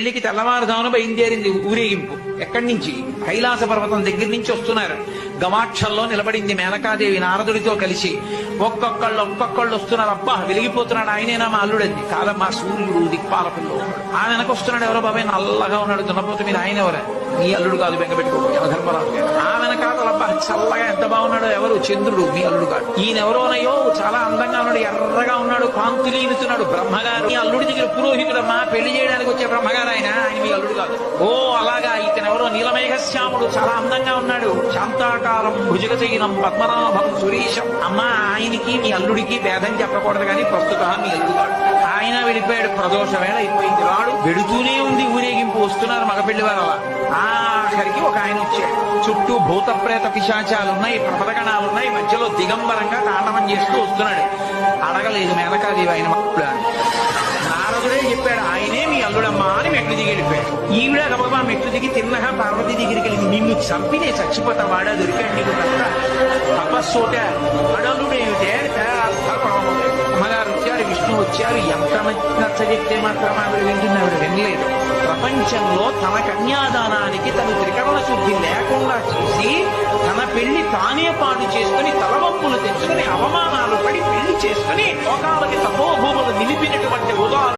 పెళ్లికి తెల్లవారుజామున బయలుదేరింది ఊరేగింపు. ఎక్కడి నుంచి? కైలాస పర్వతం దగ్గర నుంచి వస్తున్నారు. గవాక్షంలో నిలబడింది మేనకాదేవి నారదుడితో కలిసి. ఒక్కొక్కళ్ళు వస్తున్నారు. అబ్బా వెలిగిపోతున్నాడు, ఆయనేనా మా అల్లుడంది. కాదమ్మా, సూర్యుడు దిక్పాలకుల్లో. ఆ వెనక వస్తున్నాడు, ఎవరో బాబాయ్ నల్లగా ఉన్నాడు దున్నపోతే, మీరు ఆయన ఎవరా? మీ అల్లుడు కాదు, బెంగ పెట్టుకోకు, యమధర్మరాజు గారు. ఆ వెనకాల అబ్బా చల్లగా ఎంత బాగున్నాడో, ఎవరు? చంద్రుడు, మీ అల్లుడు కాదు. ఈయనెవరోనయ్యో చాలా అందంగా ఉన్నాడు, ఎర్రగా ఉన్నాడు, కాంతులు ఈనుతున్నాడు, బ్రహ్మగారు. మీ అల్లుడి దగ్గర పురోహితుడమ్మా, పెళ్లి చేయడానికి వచ్చే బ్రహ్మగారు ఆయన మీ అల్లుడు కాదు. ఓ అలాగా, ఇతనెవరో నీలమేఘశ్యాముడు, చాలా అందంగా ఉన్నాడు, శాంతాకారం భుజగశయనం పద్మనాభం సురీశం. అమ్మా, ఆయనకి మీ అల్లుడికి భేదం చెప్పకూడదు కానీ ప్రస్తుతం మీ అల్లుడు కాదు. ఆయన వెళ్ళిపోయాడు, ప్రదోష వేళ అయిపోయింది. రాడు వెడుతూనే ఉంది ఊరేగింపు. వస్తున్నారు మగపెళ్లి వారు. అలా ఆఖరికి ఒక ఆయన వచ్చాడు. చుట్టూ భూత ప్రేత పిశాచాలున్నాయి, ప్రపదగణాలున్నాయి, మధ్యలో దిగంబరంగా తాండవం చేస్తూ వస్తున్నాడు. అడగలేదు మేనకాదేవి ఆయన అల్లుడా. నారదుడే చెప్పాడు, ఆయనే మీ అల్లుడమ్మా అని మెట్లు దిగి వెళ్ళిపోయాడు. ఈవిడ గబగబా మెట్లు దిగి తిన్నగా పార్వతీ దగ్గరికి వెళ్ళింది. నిన్ను చంపినే చచ్చిపోతా, వాడా దొరికాడు నీకు కనుక తపస్సోట అడలుడేమిటే అమ్మగారు వచ్చారు, విష్ణు వచ్చారు. ఎంత నచ్చ చెప్తే మాత్రం ఆవిడ వింటుంది, ఆవిడ వినలేదు. ప్రపంచంలో తన కన్యాదానానికి తను త్రికరణ శుద్ధి లేకుండా చేసి తన పెళ్లి తానే పాటు చేసుకుని తలవంపులు తెచ్చుకుని అవమానాలు పడి పెళ్లి చేసుకుని లోకాలకి తపోభూములు నిలిపినటువంటి ఉదాహరణ